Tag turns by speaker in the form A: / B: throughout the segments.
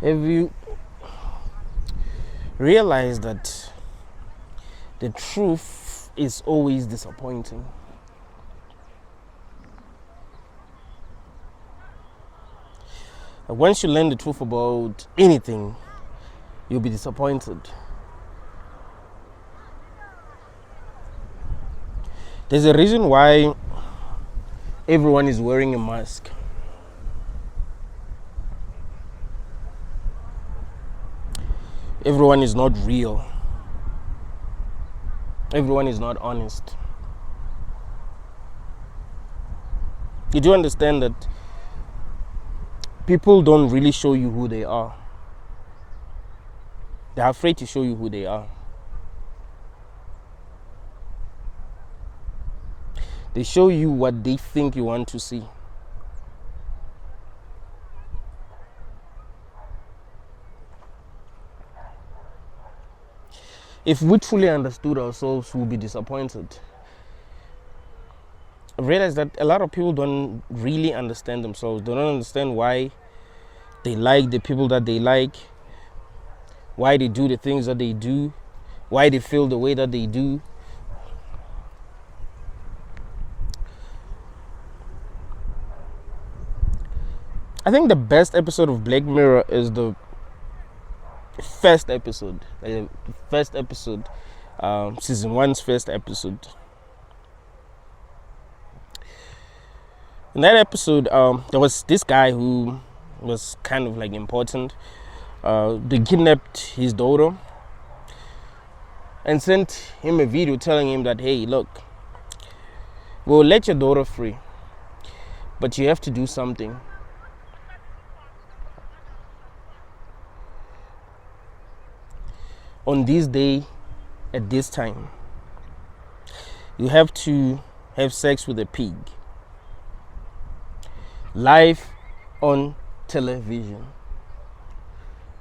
A: Have you realized that the truth is always disappointing? Once you learn the truth about anything, you'll be disappointed. There's a reason why everyone is wearing a mask. Everyone is not real. Everyone is not honest. You do understand that people don't really show you who they are. They're afraid to show you who they are. They show you what they think you want to see. If we truly understood ourselves, we'll be disappointed. I realize that a lot of people don't really understand themselves. They don't understand why they like the people that they like, why they do the things that they do, why they feel the way that they do. I think the best episode of Black Mirror is the first episode, season 1's first episode. In that episode, there was this guy who was kind of like important. They kidnapped his daughter and sent him a video telling him that, hey, look, we'll let your daughter free, but you have to do something. On this day, at this time, you have to have sex with a pig. Live on television.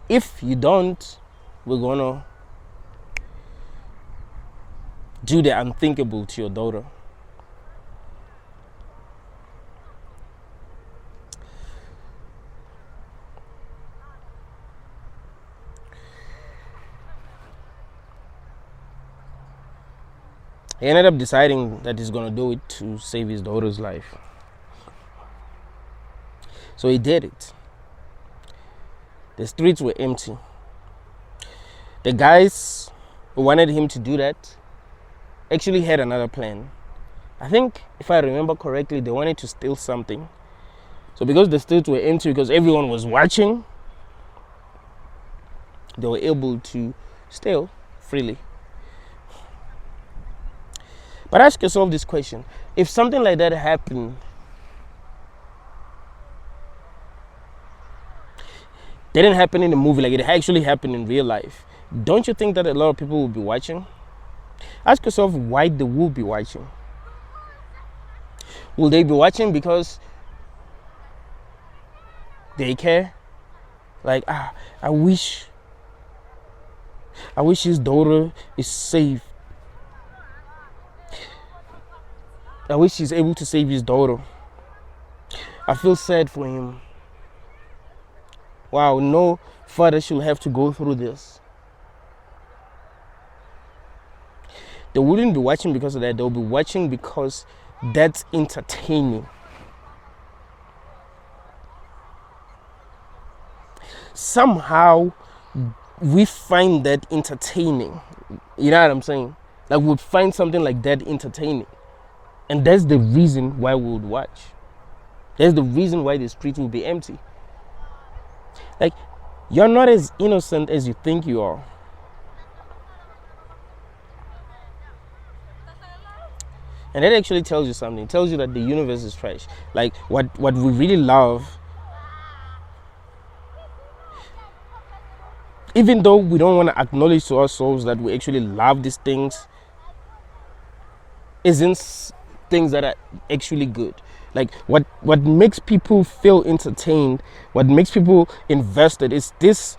A: If you don't, we're gonna do the unthinkable to your daughter. He ended up deciding that he's gonna do it to save his daughter's life. So he did it. The streets were empty. The guys who wanted him to do that actually had another plan. I think, if I remember correctly, they wanted to steal something. So because the streets were empty, because everyone was watching, they were able to steal freely. But ask yourself this question. If something like that happened, didn't happen in the movie, like it actually happened in real life, don't you think that a lot of people will be watching? Ask yourself why they will be watching. Will they be watching because they care? Like, I wish his daughter is safe. I wish he's able to save his daughter. I feel sad for him. Wow, no father should have to go through this. They wouldn't be watching because of that. They'll be watching because that's entertaining. Somehow, we find that entertaining. You know what I'm saying? Like, we'd find something like that entertaining. And that's the reason why we would watch. That's the reason why the streets will be empty. Like, you're not as innocent as you think you are. And that actually tells you something. It tells you that the universe is trash. Like, what we really love, even though we don't want to acknowledge to ourselves that we actually love these things, isn't things that are actually good. Like, what makes people feel entertained, what makes people invested is this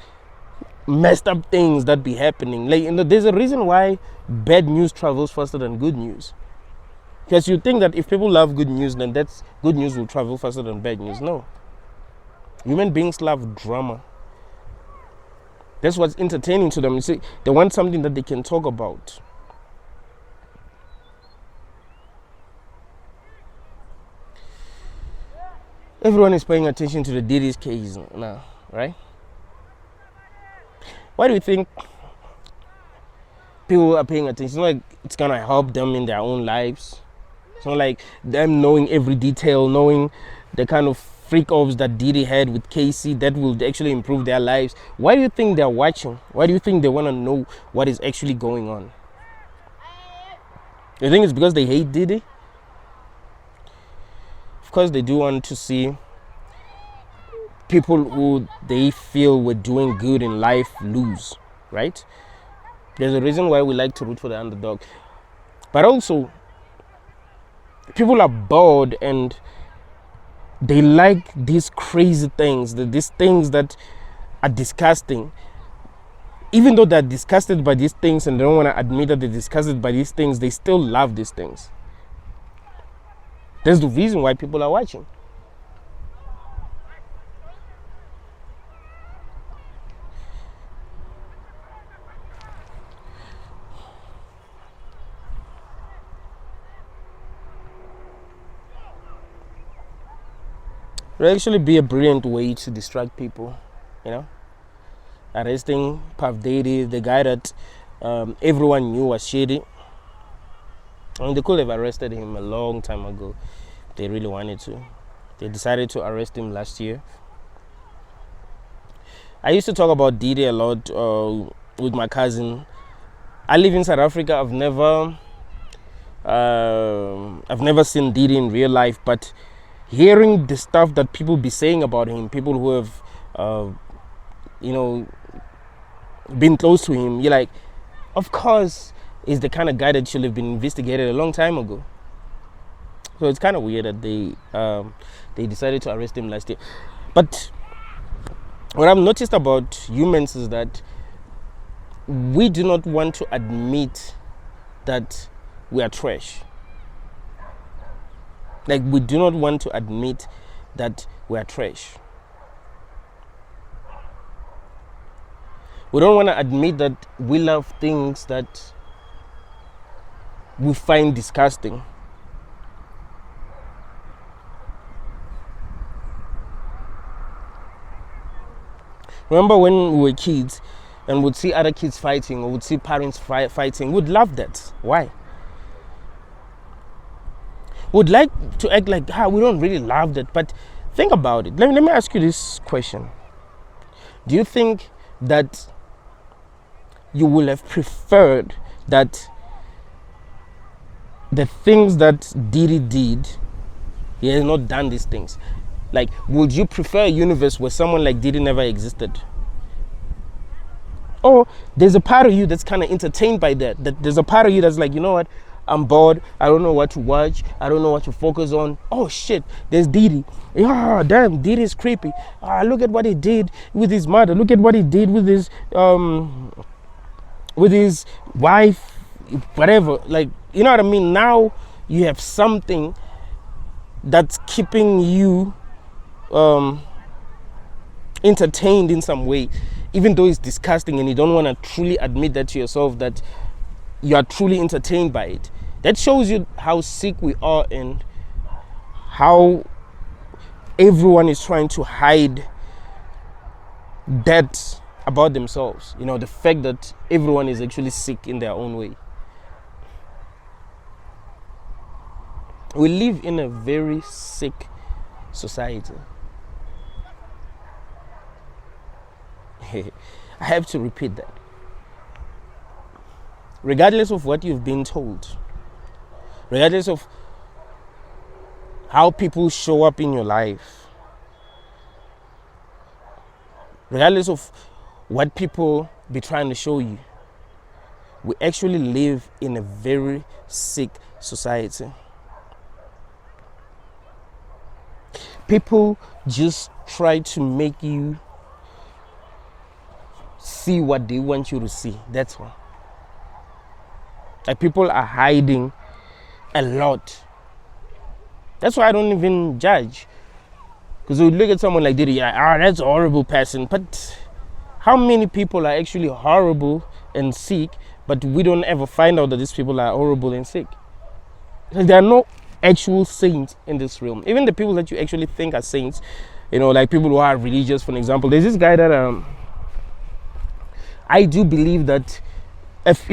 A: messed up things that be happening. Like, there's a reason why bad news travels faster than good news. Because you think that if people love good news, then that's good news will travel faster than bad news. No. Human beings love drama. That's what's entertaining to them. You see, they want something that they can talk about. Everyone is paying attention to the Diddy's case now, right? Why do you think people are paying attention? It's not like it's gonna help them in their own lives. It's not like them knowing every detail, knowing the kind of freak offs that Diddy had with Casey that will actually improve their lives. Why do you think they're watching? Why do you think they want to know what is actually going on? You think it's because they hate Diddy? Of course they do want to see people who they feel were doing good in life lose, right? There's a reason why we like to root for the underdog. But also, people are bored and they like these crazy things, these things that are disgusting. Even though they're disgusted by these things and they don't want to admit that they're disgusted by these things, they still love these things. That's the reason why people are watching. It would actually be a brilliant way to distract people, you know. Arresting Puff Daddy, the guy that everyone knew was shady. I mean, they could have arrested him a long time ago. They really wanted to. They decided to arrest him last year. I used to talk about Diddy a lot with my cousin. I live in South Africa. I've never seen Diddy in real life, but hearing the stuff that people be saying about him, people who have, been close to him, you're like, of course, he's the kind of guy that should have been investigated a long time ago. So it's kind of weird that they decided to arrest him last year. But what I've noticed about humans is that we do not want to admit that we are trash. Like, we do not want to admit that we are trash. We don't want to admit that we love things that we find disgusting. Remember when we were kids and would see other kids fighting or would see parents fighting, we'd love that. Why? Would like to act like we don't really love that, but think about it. Let me ask you this question. Do you think that you would have preferred that the things that Diddy did, he has not done these things? Like, would you prefer a universe where someone like Diddy never existed? Or there's a part of you that's kind of entertained by that. That there's a part of you that's like, you know what? I'm bored. I don't know what to watch. I don't know what to focus on. Oh shit, there's Diddy. Yeah, damn, Diddy's creepy. Look at what he did with his mother. Look at what he did with his wife, whatever. Like, you know what I mean? Now you have something that's keeping you entertained in some way, even though it's disgusting and you don't want to truly admit that to yourself, that you are truly entertained by it. That shows you how sick we are and how everyone is trying to hide that about themselves. You know, the fact that everyone is actually sick in their own way. We live in a very sick society. I have to repeat that. Regardless of what you've been told, regardless of how people show up in your life, regardless of what people be trying to show you, we actually live in a very sick society. People just try to make you see what they want you to see. That's all. Like, people are hiding a lot. That's why I don't even judge. Because we look at someone like Diddy, that's a horrible person. But how many people are actually horrible and sick, but we don't ever find out that these people are horrible and sick? Like, there are no actual saints in this realm. Even the people that you actually think are saints, like people who are religious, for example. There's this guy that I do believe that if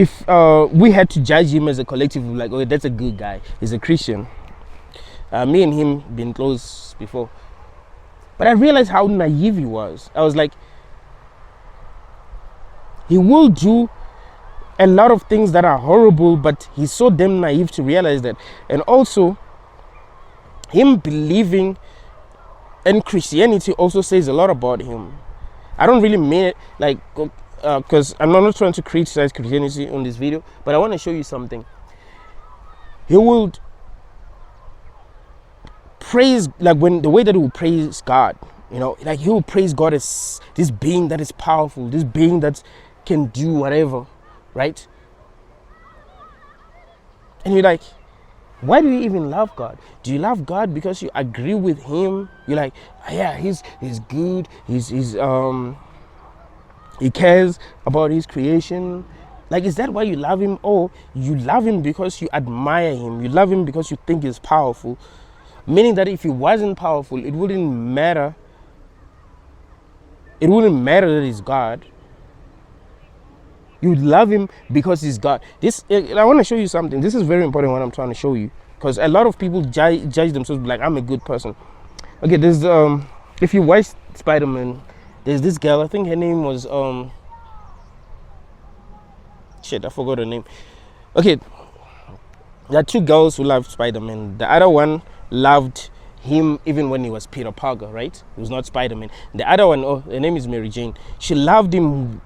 A: we had to judge him as a collective, like, okay, that's a good guy, he's a Christian. Me and him been close before, but I realized how naive he was. I was like, he will do a lot of things that are horrible, but he's so damn naive to realize that. And also, him believing in Christianity also says a lot about him. I don't really mean it like, because I'm not trying to criticize Christianity on this video, but I want to show you something. He will praise, like, when the way that he will praise God, like he will praise God as this being that is powerful, this being that can do whatever, right? And you're like, why do you even love God? Do you love God because you agree with him? You're like, oh, yeah, he's good, he cares about his creation. Like, is that why you love him? Or you love him because you admire him? You love him because you think he's powerful, meaning that if he wasn't powerful, it wouldn't matter. It wouldn't matter that he's God. You love him because he's God. I want to show you something. This is very important what I'm trying to show you, because a lot of people judge themselves like, I'm a good person. Okay, there's if you watch Spider-Man, there's this girl, I think her name was shit, I forgot her name. Okay, there are two girls who loved Spider-Man. The other one loved him even when he was Peter Parker, right? He was not Spider-Man. The other one, her name is Mary Jane. She loved him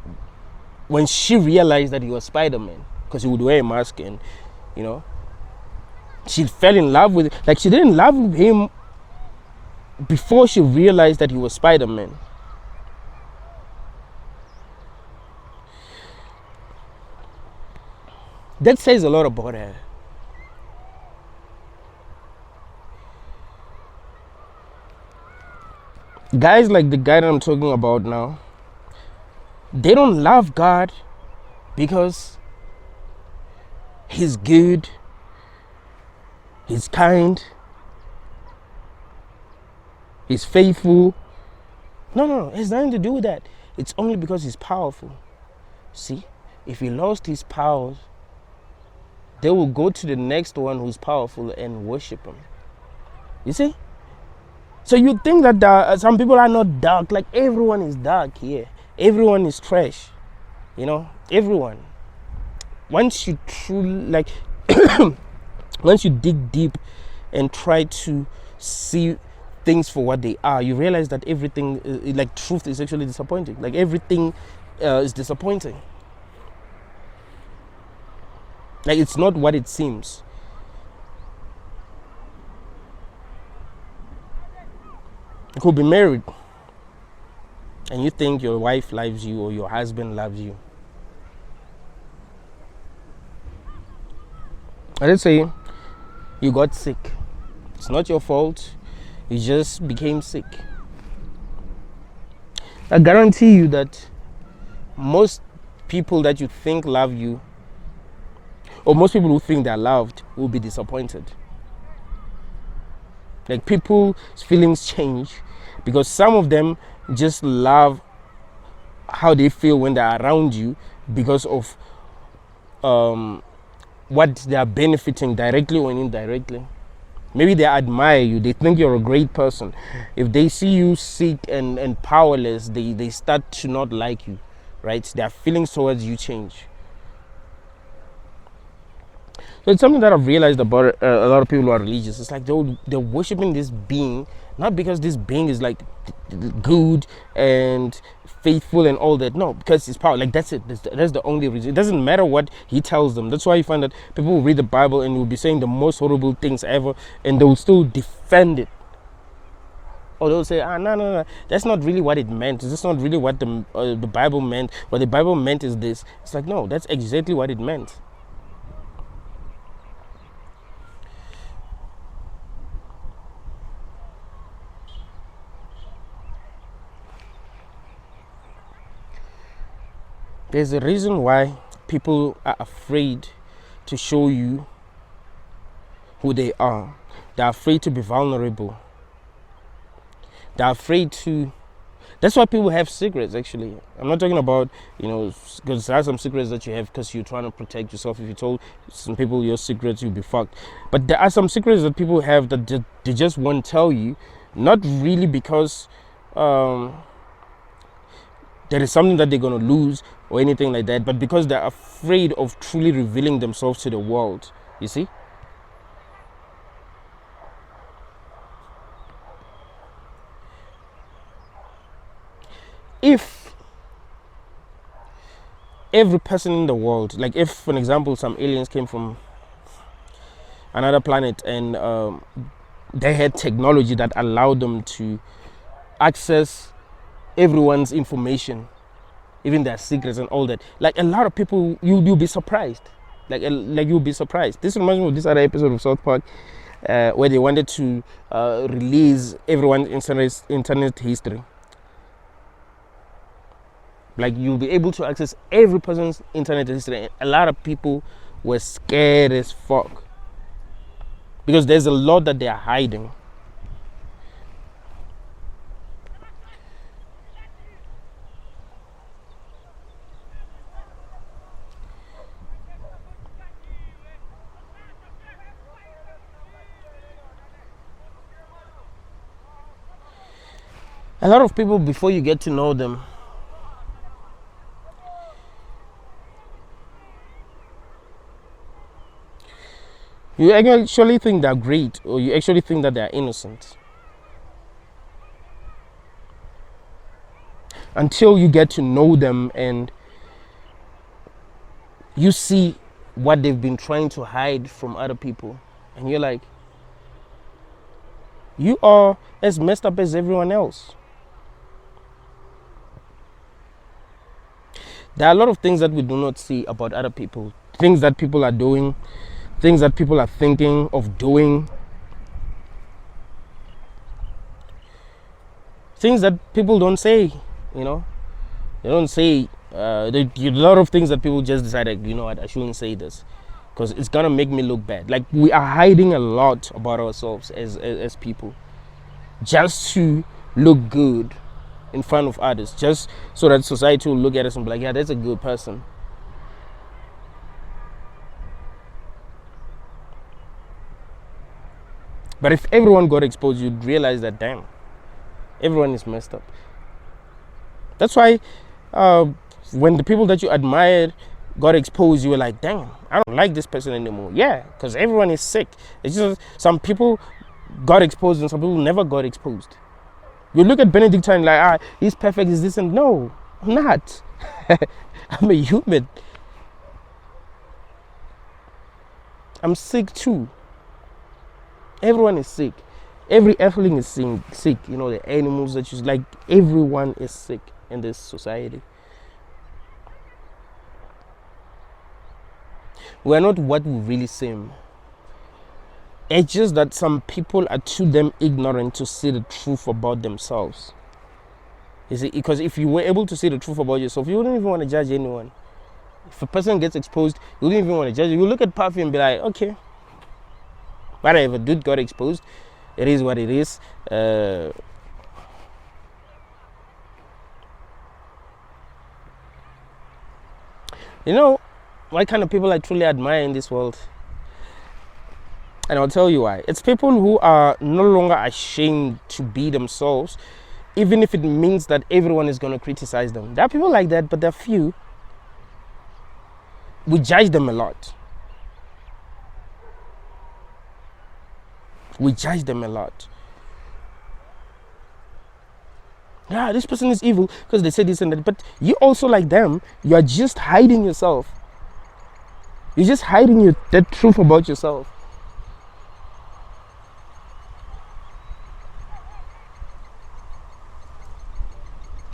A: when she realized that he was Spider-Man, because he would wear a mask, and she fell in love with it. Like, she didn't love him before she realized that he was Spider-Man. That says a lot about her. Guys like the guy that I'm talking about now, they don't love God because he's good, he's kind, he's faithful. No, it has nothing to do with that. It's only because he's powerful. See, if he lost his powers, they will go to the next one who's powerful and worship him. You see? So you think that some people are not dark. Like, everyone is dark here. Everyone is trash. Everyone. Once you truly, once you dig deep and try to see things for what they are, you realize that everything, truth is actually disappointing. Like, everything is disappointing. Like, it's not what it seems. You could be married and you think your wife loves you or your husband loves you. Let's say you got sick. It's not your fault. You just became sick. I guarantee you that most people that you think love you, or most people who think they're loved, will be disappointed. Like, people's feelings change because some of them just love how they feel when they're around you because of what they are benefiting directly or indirectly. Maybe they admire you, they think you're a great person. If they see you sick and powerless, they start to not like you, right? Their feelings towards you change. So it's something that I've realized about a lot of people who are religious. It's like they're worshiping this being, not because this being is like good and faithful and all that. No, because it's power. Like, that's it. That's the only reason. It doesn't matter what he tells them. That's why you find that people will read the Bible and will be saying the most horrible things ever, and they will still defend it. Or they'll say, no, that's not really what it meant. That's not really what the Bible meant. What the Bible meant is this. It's like, no, that's exactly what it meant. There's a reason why people are afraid to show you who they are. They're afraid to be vulnerable. They're afraid to. That's why people have secrets, actually. I'm not talking about, because there are some secrets that you have because you're trying to protect yourself. If you told some people your secrets, you'll be fucked. But there are some secrets that people have that they just won't tell you. Not really because there is something that they're going to lose or anything like that, but because they're afraid of truly revealing themselves to the world. You see? If every person in the world, like if, for example, some aliens came from another planet and they had technology that allowed them to access everyone's information, even their secrets and all that, like a lot of people, you'll be surprised. Like you'll be surprised. This reminds me of this other episode of South Park where they wanted to release everyone's internet history. Like you'll be able to access every person's internet history. A lot of people were scared as fuck because there's a lot that they are hiding. A lot of people, before you get to know them, you actually think they're great, or you actually think that they're innocent. Until you get to know them and you see what they've been trying to hide from other people. And you're like, you are as messed up as everyone else. There are a lot of things that we do not see about other people. Things that people are doing, things that people are thinking of doing, things that people don't say, They don't say, a lot of things that people just decided, you know what, I shouldn't say this because it's gonna make me look bad. Like we are hiding a lot about ourselves as people just to look good in front of others, just so that society will look at us and be like, yeah, that's a good person. But if everyone got exposed, you'd realize that, damn, everyone is messed up. That's why when the people that you admired got exposed, you were like, damn, I don't like this person anymore. Yeah, because everyone is sick. It's just some people got exposed and some people never got exposed. You look at Benedictine like, he's perfect, is this, and no, I'm not. I'm a human. I'm sick too. Everyone is sick. Every earthling is sick. The animals that you like, everyone is sick in this society. We're not what we really seem. It's just that some people are too damn ignorant to see the truth about themselves. You see, because if you were able to see the truth about yourself, you wouldn't even want to judge anyone. If a person gets exposed, you wouldn't even want to judge. You look at Puffy and be like, okay, whatever, dude got exposed. It is what it is. What kind of people I truly admire in this world? And I'll tell you why. It's people who are no longer ashamed to be themselves, even if it means that everyone is going to criticize them. There are people like that, but they're few. We judge them a lot. Yeah, this person is evil because they say this and that. But you also like them. You are just hiding yourself. You're just hiding that truth about yourself.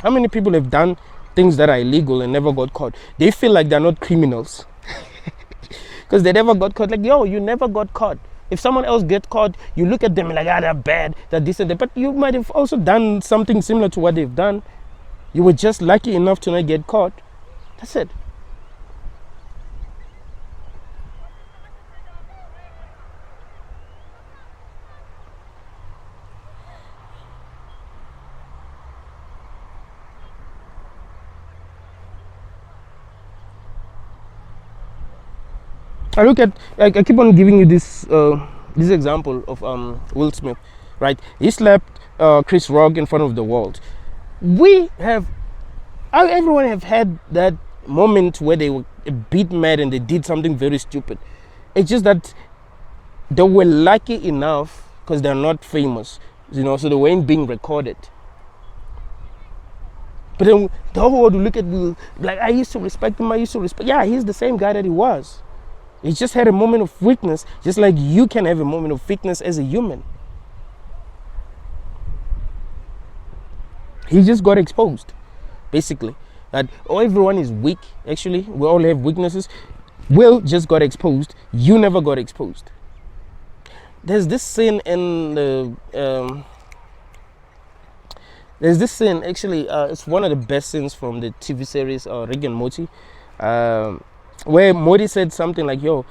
A: How many people have done things that are illegal and never got caught? They feel like they're not criminals because they never got caught. Like, yo, you never got caught. If someone else gets caught, you look at them like, they're bad, they're this and that. But you might have also done something similar to what they've done. You were just lucky enough to not get caught. That's it. I keep on giving you this example of Will Smith, right? He slapped Chris Rock in front of the world. We have, everyone have had that moment where they were a bit mad and they did something very stupid. It's just that they were lucky enough because they're not famous, so they weren't being recorded. But then the whole world will look at me like, I used to respect him. Yeah, he's the same guy that he was. He just had a moment of weakness, just like you can have a moment of weakness as a human. He just got exposed, basically. That everyone is weak. Actually, we all have weaknesses. Will just got exposed. You never got exposed. There's this scene in the. There's this scene, actually, it's one of the best scenes from the TV series Rick and Morty, where Morty said something like, yo,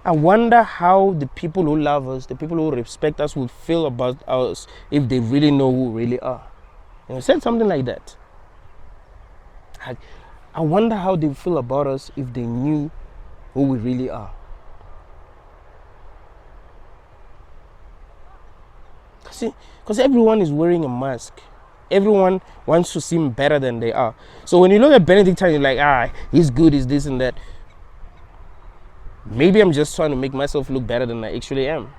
A: I wonder how the people who love us, the people who respect us would feel about us if they really know who we really are. And he said something like that. I wonder how they feel about us if they knew who we really are. See, because everyone is wearing a mask. Everyone wants to seem better than they are. So when you look at Benedict, you're like, he's good, he's this and that. Maybe I'm just trying to make myself look better than I actually am.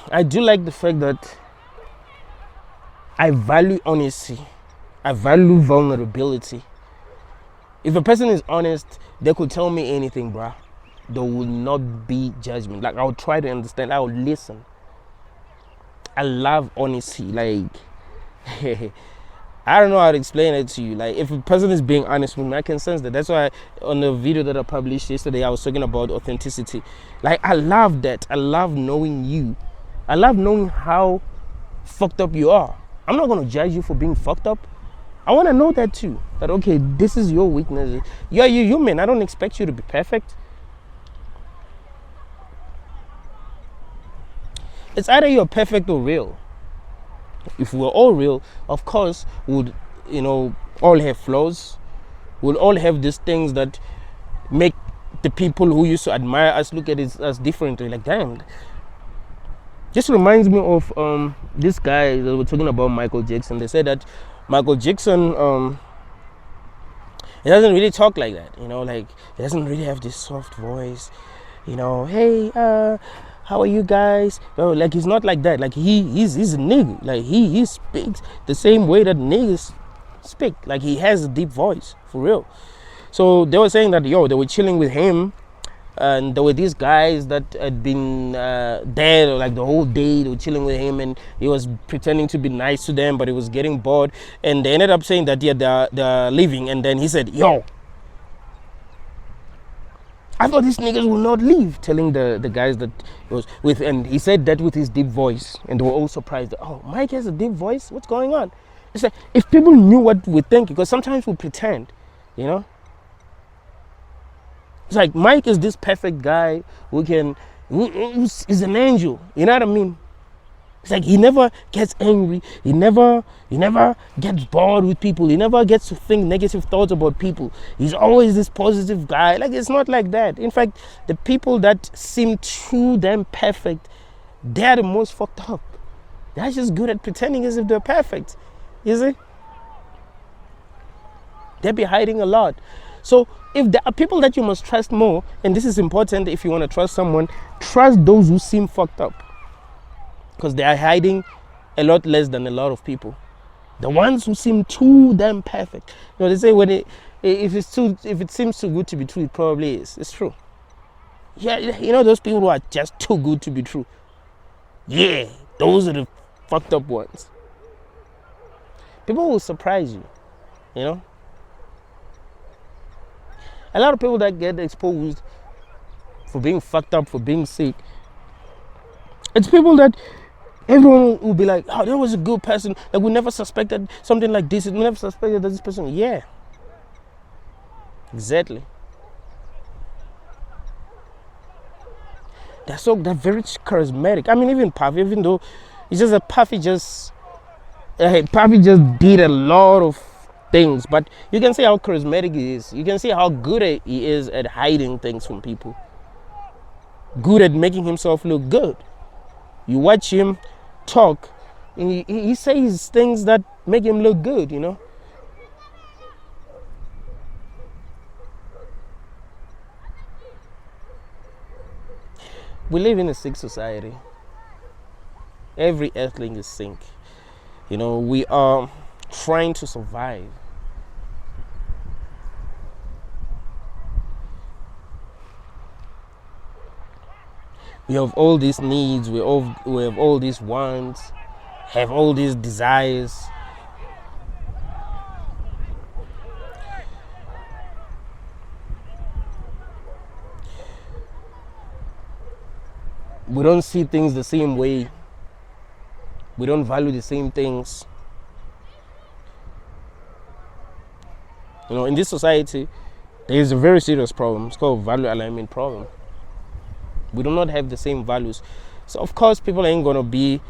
A: I do like the fact that I value honesty. I value vulnerability. If a person is honest, they could tell me anything, bruh. There will not be judgment. Like, I'll try to understand. I'll listen. I love honesty. Like, I don't know how to explain it to you. Like, if a person is being honest with me, I can sense that. That's why on the video that I published yesterday, I was talking about authenticity. Like, I love that. I love knowing you. I love knowing how fucked up you are. I'm not going to judge you for being fucked up. I want to know that too. That, okay, this is your weakness. You're human. I don't expect you to be perfect. It's either you're perfect or real. If we're all real, of course, we'd, all have flaws. We'll all have these things that make the people who used to admire us look at us differently. Like, damn. This reminds me of this guy that were talking about Michael Jackson. They said that Michael Jackson, he doesn't really talk like that, like he doesn't really have this soft voice, hey, how are you guys? Like, he's not like that. Like, he's a nigga. Like, he speaks the same way that niggas speak. Like, he has a deep voice, for real. So they were saying that, they were chilling with him, and there were these guys that had been there like the whole day. They were chilling with him, and he was pretending to be nice to them, but he was getting bored. And they ended up saying that, they're leaving. And then he said, I thought these niggas will not leave, telling the guys that he was with. And he said that with his deep voice, and they were all surprised. Oh, Mike has a deep voice? What's going on? It's like, if people knew what we think, because sometimes we pretend, It's like, Mike is this perfect guy who's an angel. You know what I mean? It's like, he never gets angry. He never gets bored with people. He never gets to think negative thoughts about people. He's always this positive guy. Like, it's not like that. In fact, the people that seem too damn perfect, they're the most fucked up. They're just good at pretending as if they're perfect. You see? They be hiding a lot. So if there are people that you must trust more, and this is important if you want to trust someone, trust those who seem fucked up. Because they are hiding a lot less than a lot of people. The ones who seem too damn perfect. They say if it seems too good to be true, it probably is. It's true. Yeah, those people who are just too good to be true. Yeah, those are the fucked up ones. People will surprise you, A lot of people that get exposed for being fucked up, for being sick. It's people that everyone will be like, oh, that was a good person. Like, we never suspected something like this. We never suspected that this person. Yeah. Exactly. They're very charismatic. I mean, even Puffy, even though it's just that Puffy just did a lot of things, but you can see how charismatic he is. You can see how good he is at hiding things from people. Good at making himself look good. You watch him talk, and he says things that make him look good, you know. We live in a sick society. Every earthling is sick. You know, we are trying to survive. We have all these needs, we have all these wants, have all these desires. We don't see things the same way. We don't value the same things. You know, in this society, there is a very serious problem. It's called value alignment problem. We do not have the same values. So of course people ain't gonna be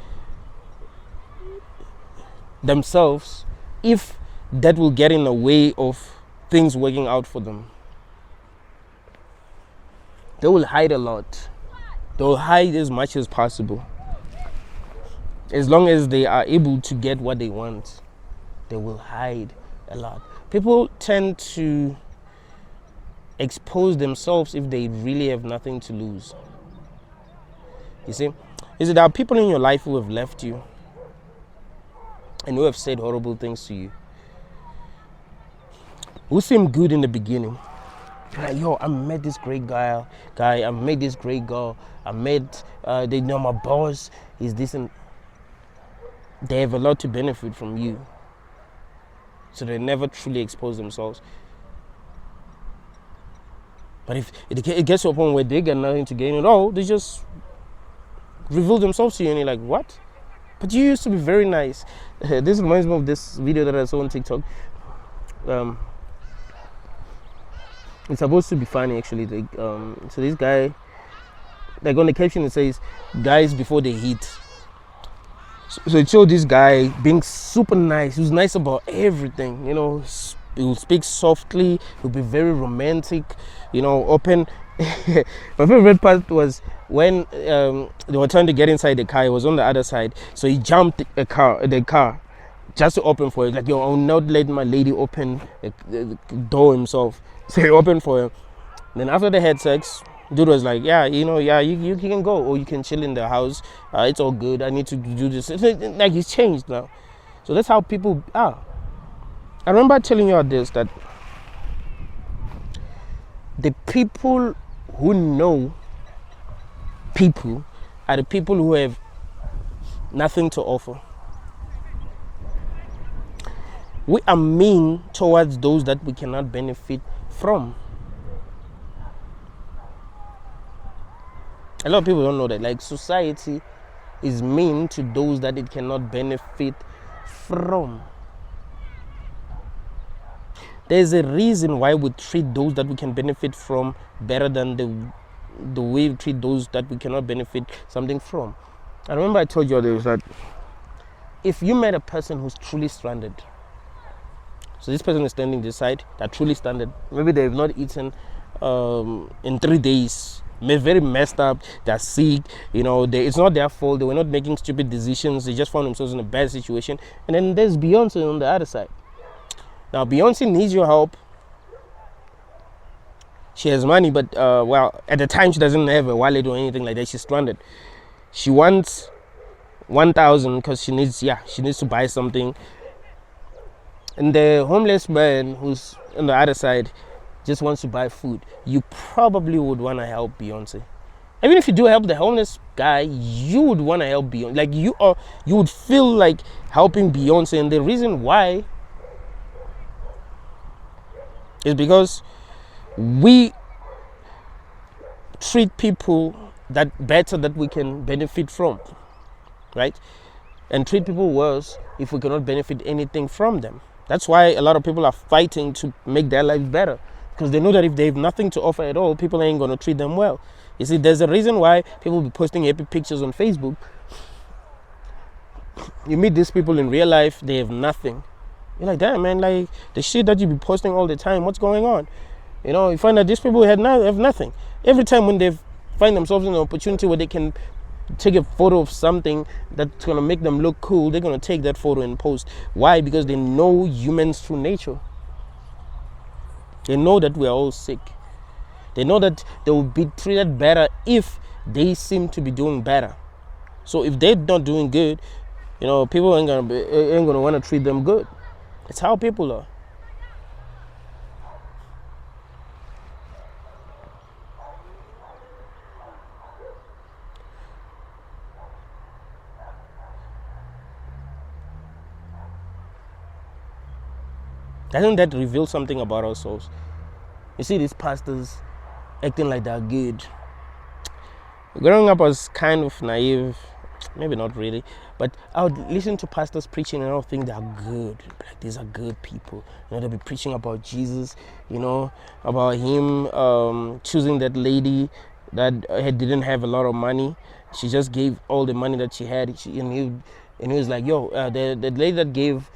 A: themselves if that will get in the way of things working out for them. They will hide a lot. They'll hide as much as possible. As long as they are able to get what they want, they will hide a lot. People tend to expose themselves if they really have nothing to lose. You see, there are people in your life who have left you and who have said horrible things to you, who seem good in the beginning. Like, yo, I met this great guy, I met this great girl, they know my boss is this, and they have a lot to benefit from you. So they never truly expose themselves. But if it gets to a point where they get nothing to gain at all, they just reveal themselves to you and you're like, what? But you used to be very nice. This reminds me of this video that I saw on TikTok. It's supposed to be funny, actually. So this guy, like on the caption it says, guys before they hit. So it showed this guy being super nice. He was nice about everything, you know. He would speak softly, he would be very romantic, you know, open. My favorite part was when they were trying to get inside the car. He was on the other side, so he jumped the car just to open for it. Like, yo, I'll not let my lady open the door himself. So he opened for him. Then after they had sex, dude was like, yeah, you know, yeah, you can go, or you can chill in the house. It's all good. I need to do this. It's like he's changed now. So that's how people are. I remember telling you this, that the people who know people are the people who have nothing to offer. We are mean towards those that we cannot benefit from. A lot of people don't know that. Like, society is mean to those that it cannot benefit from. There's a reason why we treat those that we can benefit from better than the way we treat those that we cannot benefit something from. I remember I told you others that if you met a person who's truly stranded, so this person is standing this side, they're truly stranded. Maybe they've not eaten in 3 days. They're very messed up. They're sick. You know, it's not their fault. They were not making stupid decisions. They just found themselves in a bad situation. And then there's Beyonce on the other side. Now, Beyonce needs your help. She has money, but well, at the time she doesn't have a wallet or anything like that. She's stranded. She wants 1,000 because she needs to buy something. And the homeless man who's on the other side just wants to buy food. You probably would want to help Beyonce. Even if you do help the homeless guy, you would want to help Beyonce. Like, you would feel like helping Beyonce. And the reason why is because we treat people that better that we can benefit from, right? And treat people worse if we cannot benefit anything from them. That's why a lot of people are fighting to make their lives better, because they know that if they have nothing to offer at all, people ain't going to treat them well. You see, there's a reason why people be posting happy pictures on Facebook. You meet these people in real life, they have nothing. You're like, damn, man, like the shit that you be posting all the time, what's going on? You know, you find that these people have nothing. Every time when they find themselves in an opportunity where they can take a photo of something that's going to make them look cool, they're going to take that photo and post. Why? Because they know humans' true nature. They know that we are all sick. They know that they will be treated better if they seem to be doing better. So if they're not doing good, you know, people ain't gonna want to treat them good. It's how people are. Doesn't that reveal something about ourselves? You see these pastors acting like they're good. Growing up, I was kind of naive, maybe not really, but I would listen to pastors preaching and I would think they're good. Like, these are good people. You know, they'll be preaching about Jesus, you know, about him choosing that lady that didn't have a lot of money. She just gave all the money that she had. And he was like, yo, the lady that gave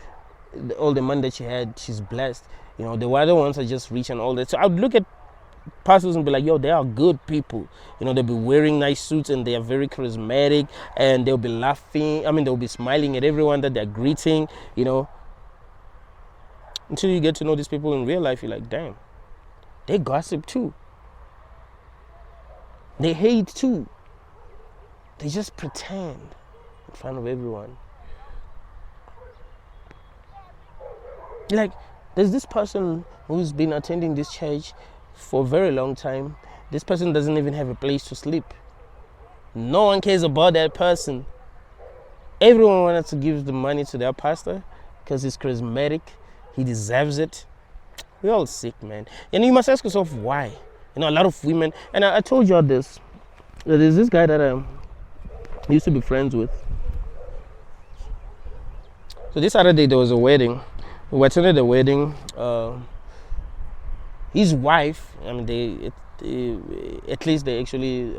A: all the money that she had, she's blessed. You know, the other ones are just rich and all that. So I would look at pastors and be like, yo, they are good people. You know, they'll be wearing nice suits and they are very charismatic and they'll be laughing. I mean, they'll be smiling at everyone that they're greeting, you know. Until you get to know these people in real life, you're like, damn, they gossip too. They hate too. They just pretend in front of everyone. Like, there's this person who's been attending this church for a very long time. This person doesn't even have a place to sleep. No one cares about that person. Everyone wants to give the money to their pastor because he's charismatic. He deserves it. We're all sick, man. And you must ask yourself why. You know, a lot of women, and I told you all this. There's this guy that I used to be friends with. So this Saturday there was a wedding. We attended the wedding. His wife, I mean, at least they actually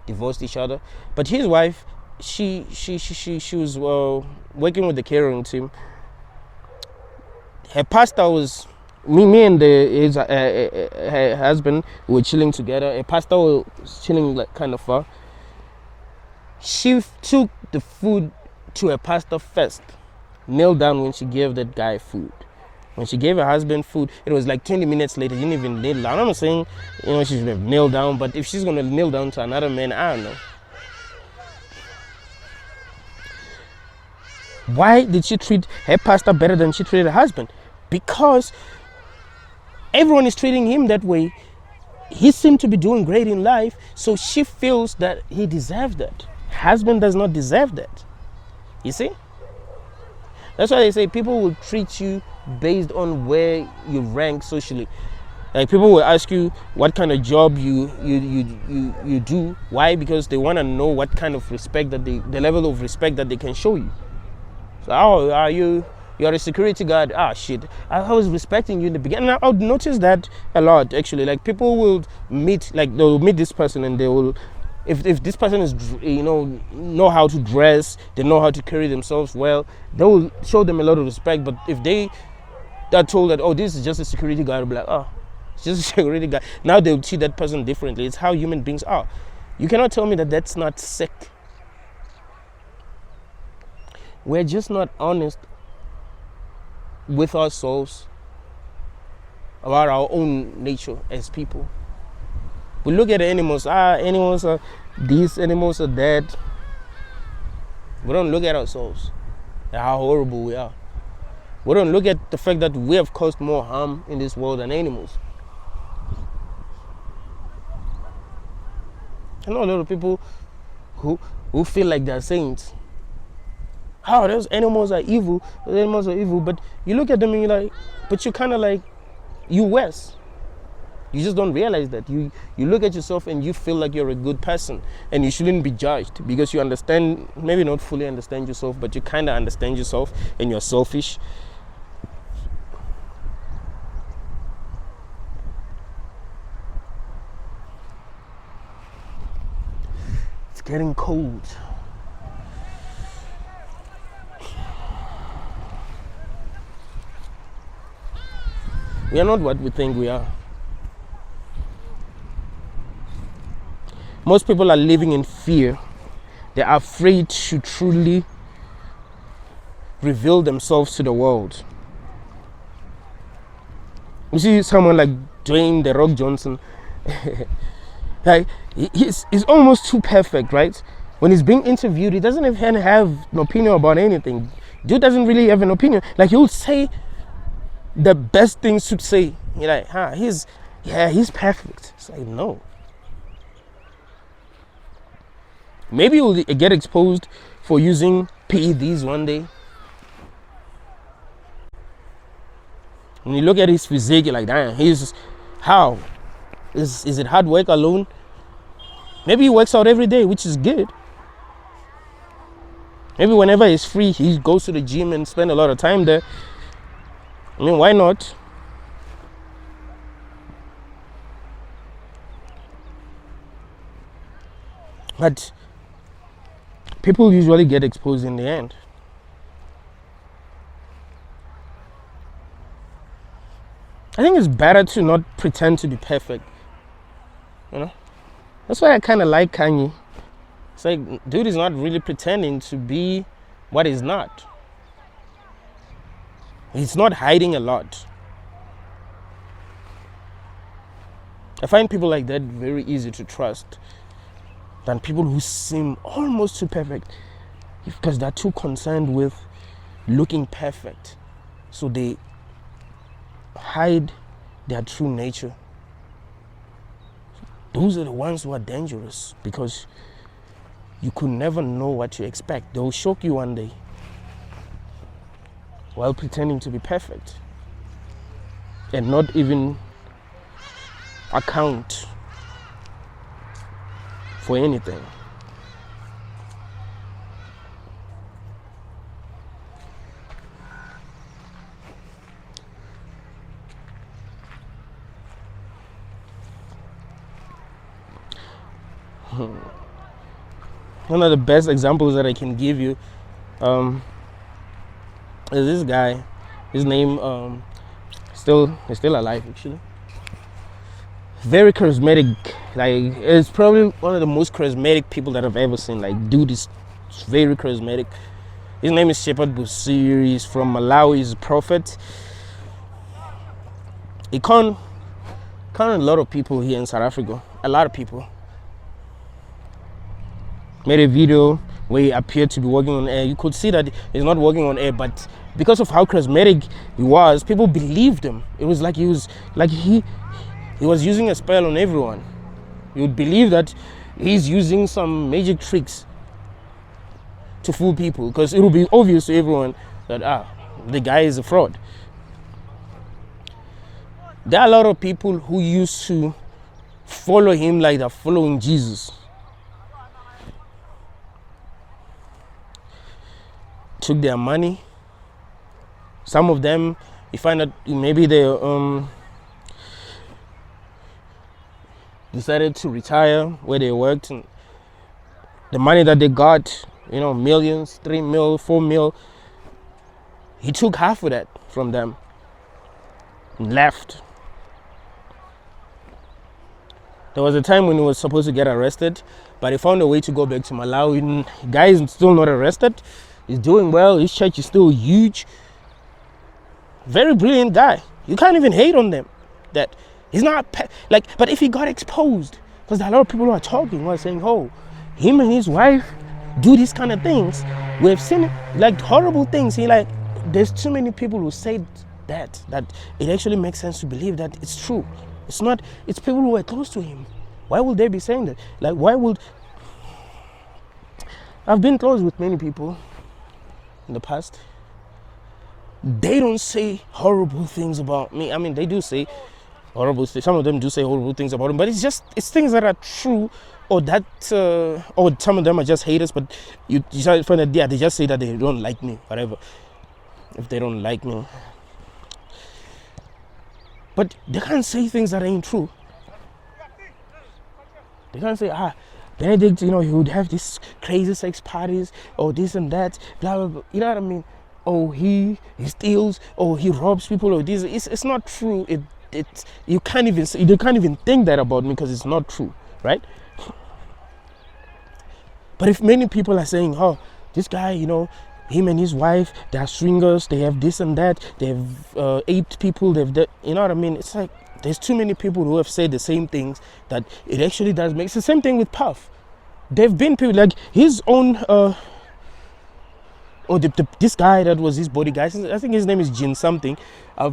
A: divorced each other. But his wife, she was working with the catering team. Her pastor was me and her husband were chilling together. Her pastor was chilling like kind of far. She took the food to her pastor first. Knelt down when she gave that guy food. When she gave her husband food, it was like 20 minutes later. She didn't even kneel down. I'm not saying, you know, she should have knelt down, but if she's gonna kneel down to another man, I don't know. Why did she treat her pastor better than she treated her husband? Because everyone is treating him that way. He seemed to be doing great in life, so she feels that he deserves that. Husband does not deserve that. You see? That's why they say people will treat you based on where you rank socially. Like, people will ask you what kind of job you do. Why? Because they want to know what kind of respect that the level of respect that they can show you. So, oh, are you're a security guard? Ah, shit. I was respecting you in the beginning. I would notice that a lot, actually. Like, people will they'll meet this person and they will, if this person is, you know how to dress, they know how to carry themselves well, they will show them a lot of respect. But if they are told that, oh, this is just a security guard, they'll be like, oh, it's just a security guard. Now they'll see that person differently. It's how human beings are. You cannot tell me that that's not sick. We're just not honest with ourselves about our own nature as people. We look at animals. Animals are these, animals are that. We don't look at ourselves and how horrible we are. We don't look at the fact that we have caused more harm in this world than animals. I know a lot of people who feel like they're saints. Oh, those animals are evil. Those animals are evil. But you look at them and you're like, but you're kind of like, you worse. You just don't realize that. You look at yourself and you feel like you're a good person and you shouldn't be judged because you understand, maybe not fully understand yourself, but you kind of understand yourself and you're selfish. It's getting cold. We are not what we think we are. Most people are living in fear. They are afraid to truly reveal themselves to the world. You see someone like Dwayne "The Rock" Johnson, like he's almost too perfect, right? When he's being interviewed, he doesn't even have an opinion about anything. Dude doesn't really have an opinion. Like, he'll say the best things to say. You're like, he's perfect. It's like, no. Maybe you'll get exposed for using PEDs one day. When you look at his physique, you're like, damn, how? Is it hard work alone? Maybe he works out every day, which is good. Maybe whenever he's free, he goes to the gym and spend a lot of time there. I mean, why not? But people usually get exposed in the end. I think it's better to not pretend to be perfect. You know? That's why I kind of like Kanye. It's like, dude is not really pretending to be what he's not. He's not hiding a lot. I find people like that very easy to trust than people who seem almost too perfect, because they're too concerned with looking perfect. So they hide their true nature. Those are the ones who are dangerous, because you could never know what to expect. They'll shock you one day while pretending to be perfect and not even account for anything. One of the best examples that I can give you is this guy. His name is still alive, actually. Very charismatic. Like, it's probably one of the most charismatic people that I've ever seen. Like, dude is very charismatic. His name is Shepherd Busiri. He's from Malawi. He's a prophet. He conned a lot of people here in South Africa. A lot of people. Made a video where he appeared to be working on air. You could see that he's not working on air, but because of how charismatic he was, people believed him. It was like he was using a spell on everyone. You would believe that he's using some magic tricks to fool people, because it will be obvious to everyone that the guy is a fraud. There are a lot of people who used to follow him like they're following Jesus. Took their money. Some of them, you find that maybe they decided to retire where they worked, and the money that they got, millions, 3 mil, 4 mil, he took half of that from them and left. There was a time when he was supposed to get arrested, but he found a way to go back to Malawi. The guy is still not arrested. He's doing well. His church is still huge. Very brilliant guy. You can't even hate on them. That he's not but if he got exposed, because there are a lot of people who are talking, who are saying, "Oh, him and his wife do these kind of things." We have seen like horrible things. There's too many people who say that it actually makes sense to believe that it's true. It's not. It's people who are close to him. Why would they be saying that? Like, why would? I've been close with many people in the past. They don't say horrible things about me. I mean, they do say horrible things. Some of them do say horrible things about him, but it's things that are true, or that or some of them are just haters. But you find that, yeah, they just say that they don't like me, whatever. If they don't like me, but they can't say things that ain't true. They can't say, Benedict, he would have these crazy sex parties, or this and that, blah blah blah. You know what I mean? Oh, he steals, or he robs people, or this. It's not true. You can't even think that about me, because it's not true, right? But if many people are saying, oh, this guy, him and his wife, they are swingers, they have this and that, they have 8 people, they've that, you know what I mean? It's like there's too many people who have said the same things that it actually does make. It's the same thing with Puff. There've been people like his own this guy that was his bodyguard, I think his name is Jin something. I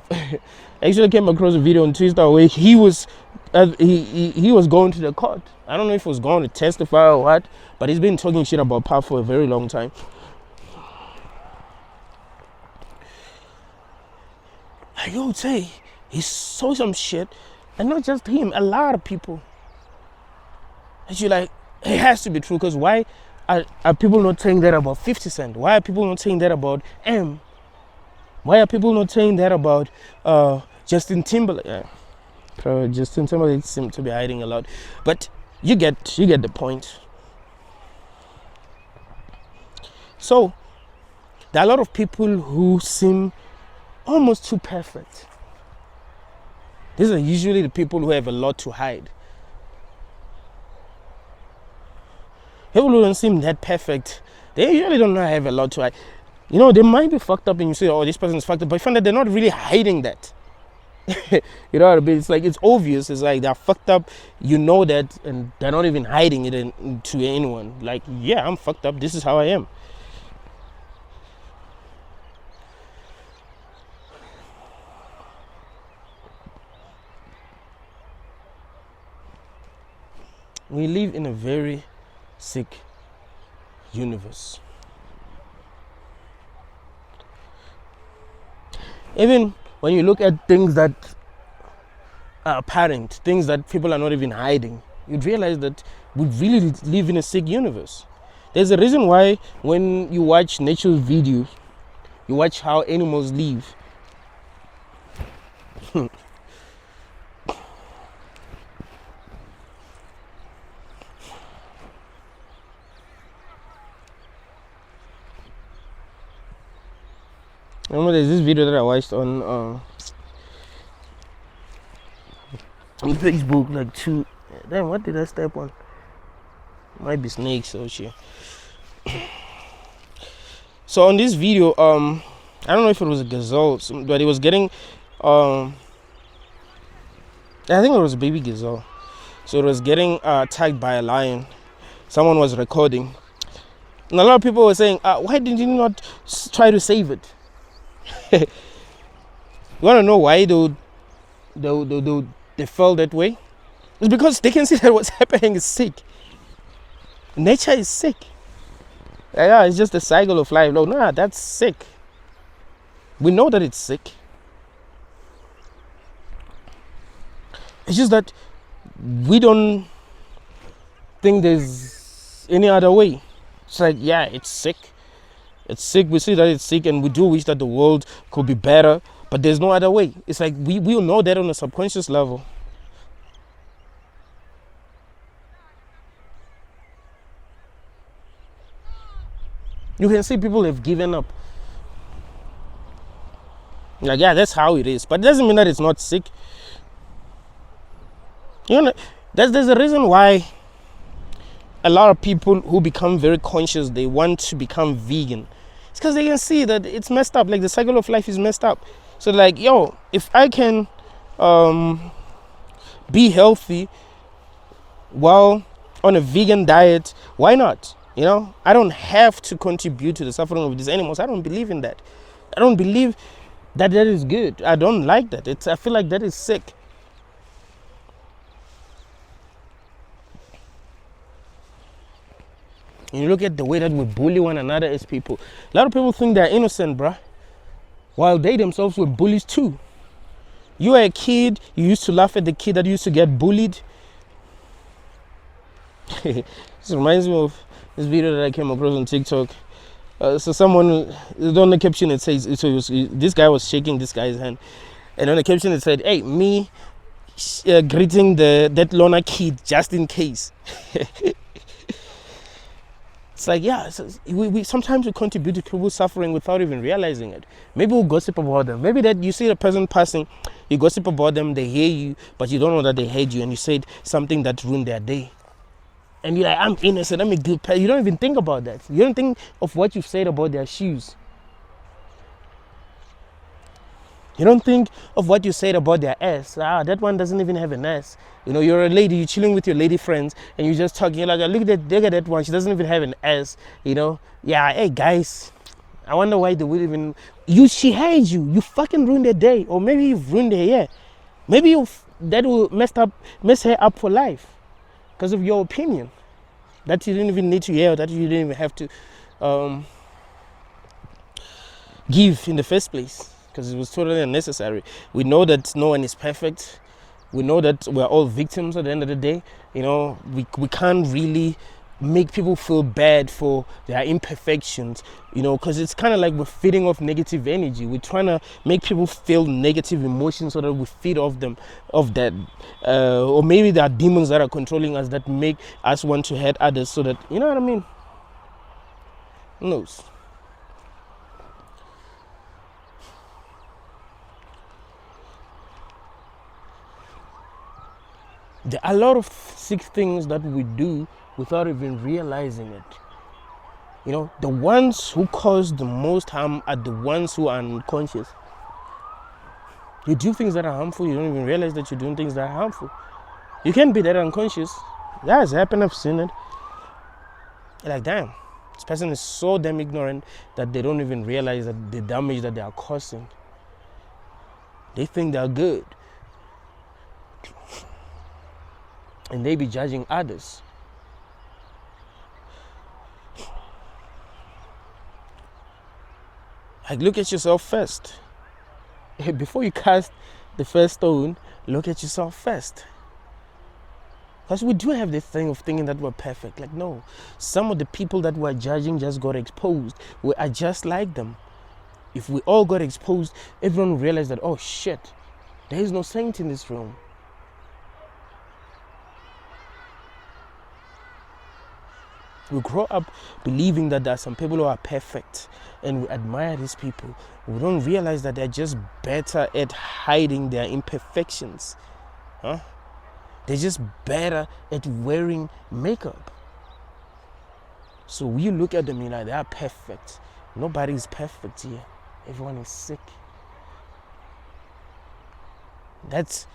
A: actually came across a video on Twitter where he was going to the court. I don't know if he was going to testify or what, but he's been talking shit about Puff for a very long time. I would say he saw some shit, and not just him, a lot of people. And you're like, it has to be true, because why are people not saying that about 50 Cent? Why are people not saying that about M? Why are people not saying that about Justin Timberlake? Justin Timberlake seems to be hiding a lot, but you get the point. So there are a lot of people who seem almost too perfect. These are usually the people who have a lot to hide. People who don't seem that perfect, they usually don't have a lot to hide. They might be fucked up and you say, oh, this person's fucked up, but you find that they're not really hiding that. You know what I mean? It's like, it's obvious. It's like they're fucked up, that, and they're not even hiding it to anyone. Like, yeah, I'm fucked up, this is how I am. We live in a very sick universe. Even when you look at things that are apparent, things that people are not even hiding, you'd realize that we really live in a sick universe. There's a reason why when you watch nature videos, you watch how animals live. Remember, there's this video that I watched on Facebook, like damn, what did I step on? Might be snakes or shit. So on this video, I don't know if it was a gazelle, but it was getting I think it was a baby gazelle. So it was getting attacked by a lion. Someone was recording, and a lot of people were saying, why did you not try to save it? You want to know why they felt that way? It's because they can see that what's happening is sick. Nature is sick. Yeah, it's just the cycle of life. No, that's sick. We know that it's sick. It's just that we don't think there's any other way. It's like, yeah, it's sick. It's sick. We see that it's sick, and we do wish that the world could be better, but there's no other way. It's like we know that on a subconscious level. You can see people have given up. Like, yeah, that's how it is, but it doesn't mean that it's not sick. There's a reason why a lot of people who become very conscious, they want to become vegan. It's because they can see that it's messed up. Like, the cycle of life is messed up. So like, yo, if I can be healthy while on a vegan diet, why not? I don't have to contribute to the suffering of these animals. I don't believe in that. I don't believe that is good. I don't like that. I feel like that is sick. And you look at the way that we bully one another as people. A lot of people think they're innocent, bruh, while they themselves were bullies too. You were a kid, you used to laugh at the kid that used to get bullied. This reminds me of this video that I came across on TikTok. So someone, on the caption it says, this guy was shaking this guy's hand. And on the caption it said, hey, me greeting that loner kid just in case. It's like, yeah, we sometimes we contribute to people's suffering without even realizing it. Maybe we'll gossip about them. Maybe that you see the person passing, you gossip about them, they hear you, but you don't know that they hate you, and you said something that ruined their day. And you're like, I'm innocent, I'm a good person. You don't even think about that. You don't think of what you've said about their shoes. You don't think of what you said about their ass. That one doesn't even have an ass. You know, you're a lady, you're chilling with your lady friends, and you're just talking, you're like, look at that one, she doesn't even have an ass. You know, yeah, hey guys, I wonder why they would even, she hates you, you fucking ruined their day, or maybe you've ruined their year. Maybe that will mess her up for life because of your opinion that you didn't even need to hear, that you didn't even have to give in the first place, because it was totally unnecessary. We know that no one is perfect. We know that we're all victims at the end of the day. You know, we can't really make people feel bad for their imperfections, you know, because it's kind of like we're feeding off negative energy. We're trying to make people feel negative emotions so that we feed off them, of that. Or maybe there are demons that are controlling us that make us want to hurt others so that, you know what I mean? Who knows? There are a lot of sick things that we do without even realizing it. You know, the ones who cause the most harm are the ones who are unconscious. You do things that are harmful, you don't even realize that you're doing things that are harmful. You can't be that unconscious. That has happened, I've seen it. You're like, damn, this person is so damn ignorant that they don't even realize that the damage that they are causing. They think they're good. And they be judging others. Like, look at yourself first. Before you cast the first stone, look at yourself first. Because we do have this thing of thinking that we're perfect. Like, no, some of the people that we're judging just got exposed. We are just like them. If we all got exposed, everyone will realize that, oh shit, there is no saint in this room. We grow up believing that there are some people who are perfect, and we admire these people. We don't realize that they're just better at hiding their imperfections. They're just better at wearing makeup. So you look at them, you're like, they are perfect. Nobody's perfect here. Everyone is sick. That's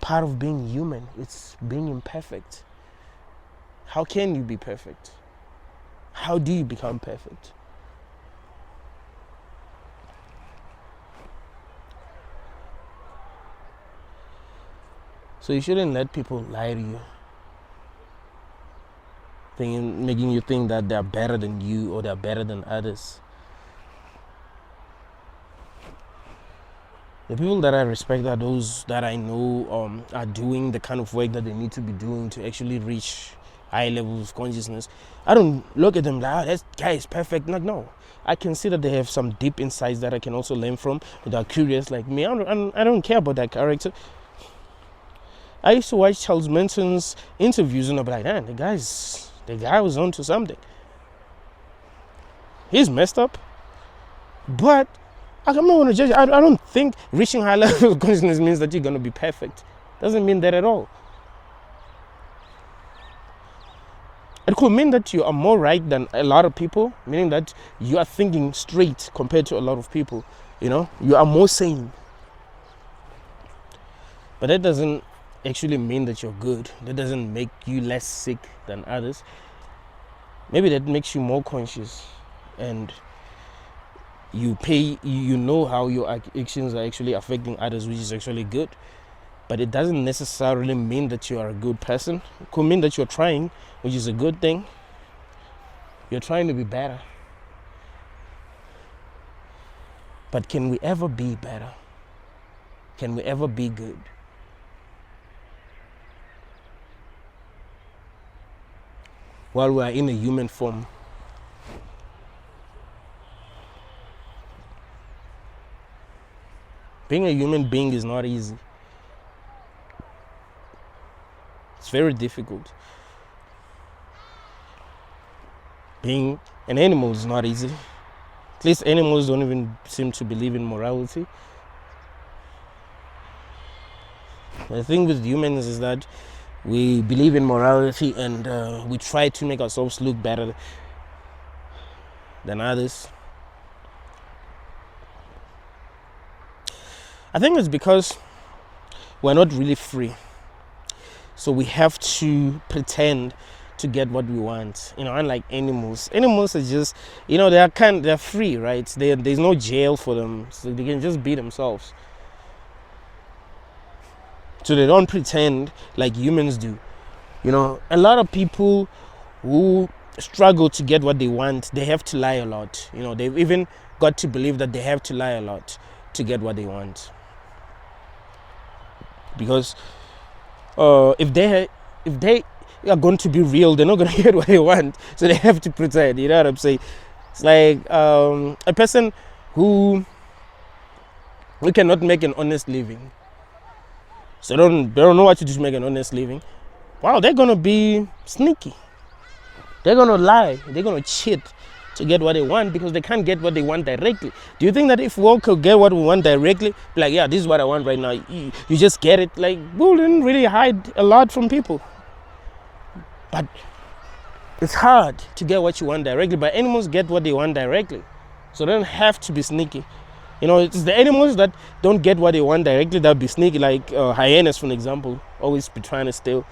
A: part of being human. It's being imperfect. How can you be perfect? How do you become perfect? So you shouldn't let people lie to you, making you think that they're better than you or they're better than others. The people that I respect are those that I know are doing the kind of work that they need to be doing to actually reach high levels of consciousness. I don't look at them like, that guy is perfect. No. I can see that they have some deep insights that I can also learn from. They're curious like me. I don't care about that character. I used to watch Charles Manson's interviews and I'd be like, man, the guy was onto something. He's messed up. But I'm not going to judge. I don't think reaching high levels of consciousness means that you're going to be perfect. Doesn't mean that at all. It could mean that you are more right than a lot of people, meaning that you are thinking straight compared to a lot of people. You know, you are more sane. But that doesn't actually mean that you're good. That doesn't make you less sick than others. Maybe that makes you more conscious, and you know how your actions are actually affecting others, which is actually good. But it doesn't necessarily mean that you are a good person. It could mean that you're trying, which is a good thing. You're trying to be better. But can we ever be better? can we ever be good? While we are in a human form. Being a human being is not easy. It's very difficult. Being an animal is not easy. At least animals don't even seem to believe in morality. The thing with humans is that we believe in morality and we try to make ourselves look better than others. I think it's because we're not really free. So we have to pretend to get what we want. Unlike animals. Animals are just, they're free, right? There's no jail for them. So they can just be themselves. So they don't pretend like humans do. A lot of people who struggle to get what they want, they have to lie a lot. They've even got to believe that they have to lie a lot to get what they want. Because if they are going to be real, they're not going to get what they want. So they have to pretend. You know what I'm saying? It's like a person who cannot make an honest living. So they don't know what to do to make an honest living. Wow, they're going to be sneaky. They're going to lie. They're going to cheat to get what they want because they can't get what they want directly. Do you think that if we all could get what we want directly, like, yeah, this is what I want right now, you just get it? Like, we wouldn't really hide a lot from people. But it's hard to get what you want directly, but animals get what they want directly. So they don't have to be sneaky. It's the animals that don't get what they want directly that be sneaky, like hyenas, for example, always be trying to steal.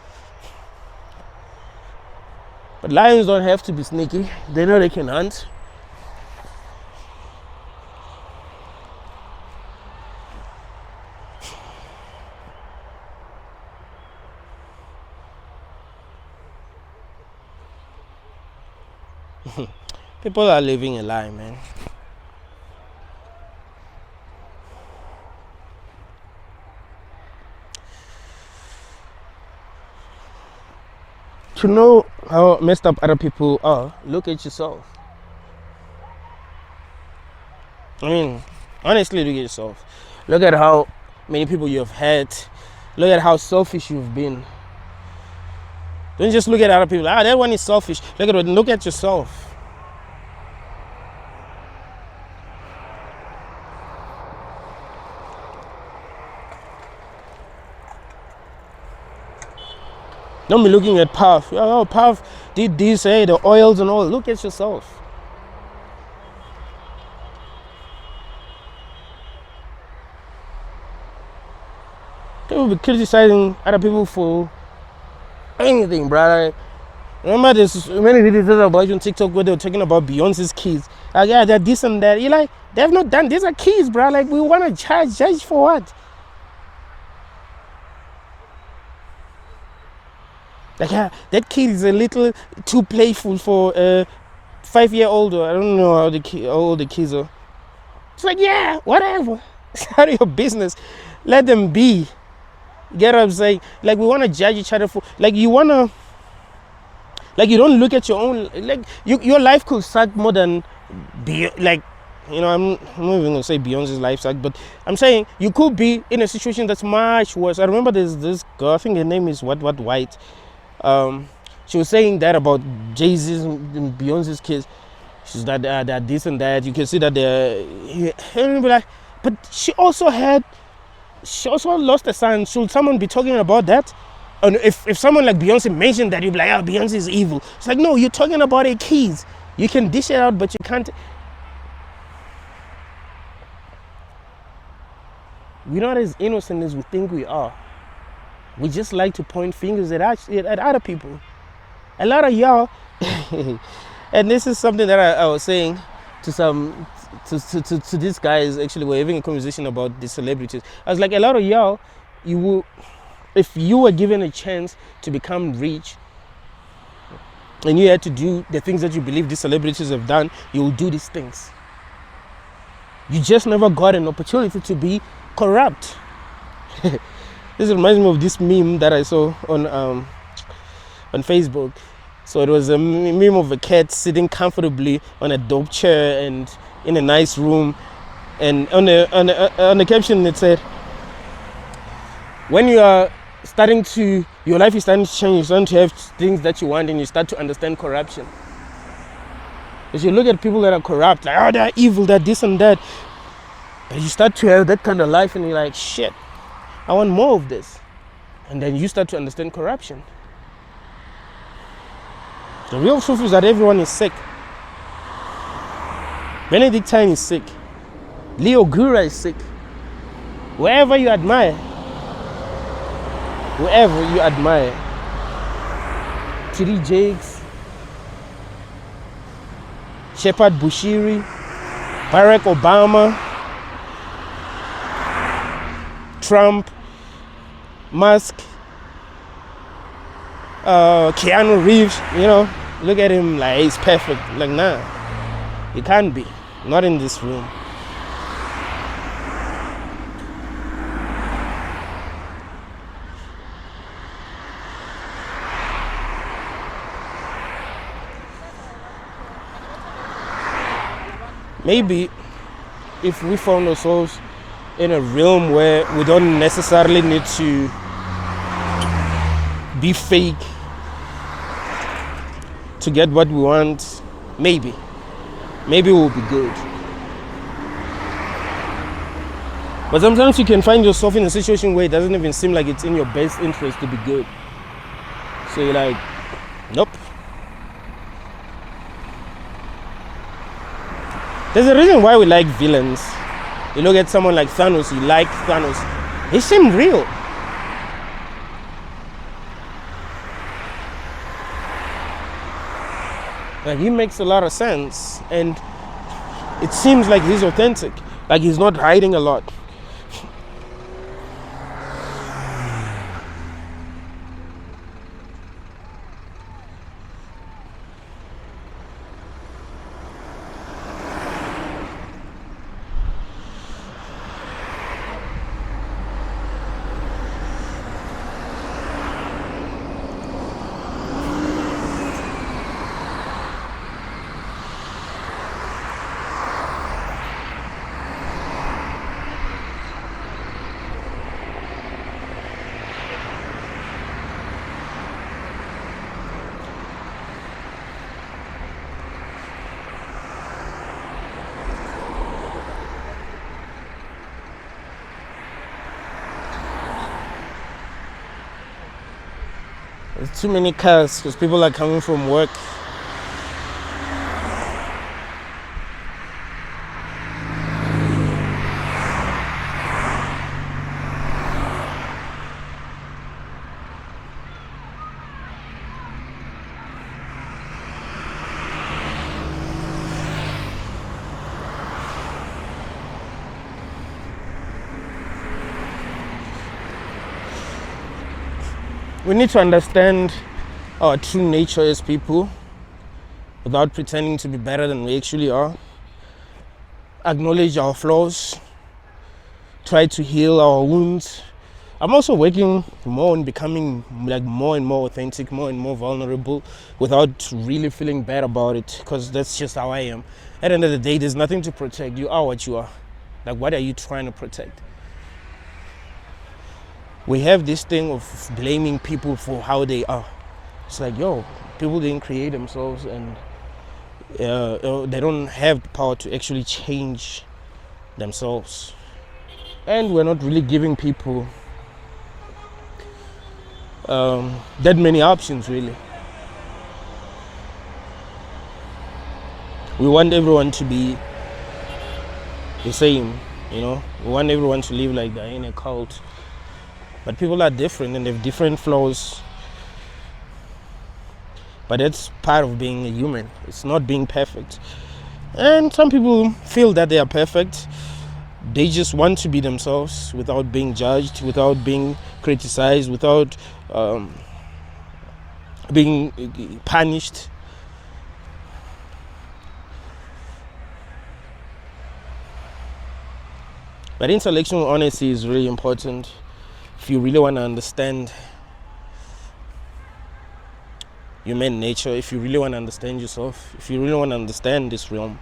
A: But lions don't have to be sneaky. They know they can hunt. People are living a lie, man. To know how messed up other people are, look at yourself. Honestly, look at yourself. Look at how many people you have had. Look at how selfish you've been. Don't just look at other people. That one is selfish. Look at yourself. Don't be looking at Puff. Oh, Puff did this, the oils and all. Look at yourself. People be criticizing other people for anything, brother. Remember there's many videos about you on TikTok where they were talking about Beyonce's kids. Like, yeah, they're this and that. You're like, they have not done. These are kids, bro. Like, we want to judge for what? Like, yeah, that kid is a little too playful for a 5-year-old. I don't know how old the kids are. It's like, yeah, whatever. It's out of your business. Let them be. Get what I'm saying? Like, we want to judge each other for, like, you want to, like, you don't look at your own, like, your life could suck more than, like, I'm not even going to say Beyonce's life sucked, but I'm saying you could be in a situation that's much worse. I remember there's this girl, I think her name is what White. She was saying that about Jay-Z's and Beyonce's kids. She's that they're this and that. You can see that they're, but she also lost a son. Should someone be talking about that? And if someone like Beyonce mentioned that, you'd be like, oh, Beyonce is evil. It's like, no, you're talking about her kids. You can dish it out, but you can't. We're not as innocent as we think we are. We just like to point fingers at other people. A lot of y'all, and this is something that I was saying to these guys. Actually, we're having a conversation about the celebrities. I was like, a lot of y'all, if you were given a chance to become rich, and you had to do the things that you believe these celebrities have done, you will do these things. You just never got an opportunity to be corrupt. This reminds me of this meme that I saw on Facebook. So it was a meme of a cat sitting comfortably on a dope chair and in a nice room, and on the caption it said, when you are your life is starting to change, you're starting to have things that you want, and you start to understand corruption. As you look at people that are corrupt, like, oh, they're evil, they're this and that, but you start to have that kind of life and you're like, shit, I want more of this. And then you start to understand corruption. The real truth is that everyone is sick. Benedictine is sick. Leo Gura is sick. Wherever you admire, T.D. Jakes, Shepard Bushiri, Barack Obama, Trump, Musk, Keanu Reeves, look at him like he's perfect. Like, nah, he can't be. Not in this room. Maybe if we found ourselves in a realm where we don't necessarily need to be fake to get what we want, maybe we'll be good. But sometimes you can find yourself in a situation where it doesn't even seem like it's in your best interest to be good. So you're like, nope. There's a reason why we like villains. You look at someone like Thanos, you like Thanos. He seemed real. Like, he makes a lot of sense, and it seems like he's authentic. Like, he's not hiding a lot. There's too many cars because people are coming from work. We need to understand our true nature as people without pretending to be better than we actually are. Acknowledge our flaws. Try to heal our wounds. I'm also working more on becoming like more and more authentic, more and more vulnerable without really feeling bad about it, because that's just how I am. At the end of the day, there's nothing to protect. You are what you are. Like, what are you trying to protect? We have this thing of blaming people for how they are. It's like, yo, people didn't create themselves, and they don't have the power to actually change themselves. And we're not really giving people that many options, really. We want everyone to be the same, We want everyone to live like they're in a cult. But people are different and they have different flaws. But that's part of being a human. It's not being perfect. And some people feel that they are perfect. They just want to be themselves without being judged, without being criticized, without being punished. But intellectual honesty is really important. if you really want to understand human nature, if you really want to understand yourself, if you really want to understand this realm,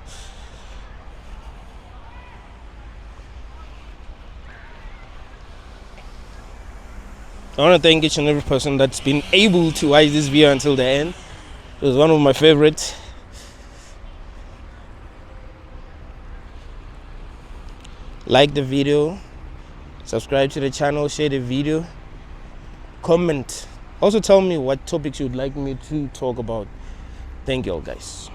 A: I want to thank each and every person that's been able to watch this video until the end. It was one of my favorites. Like the video, subscribe to the channel, share the video, comment. Also tell me what topics you'd like me to talk about. Thank you all, guys.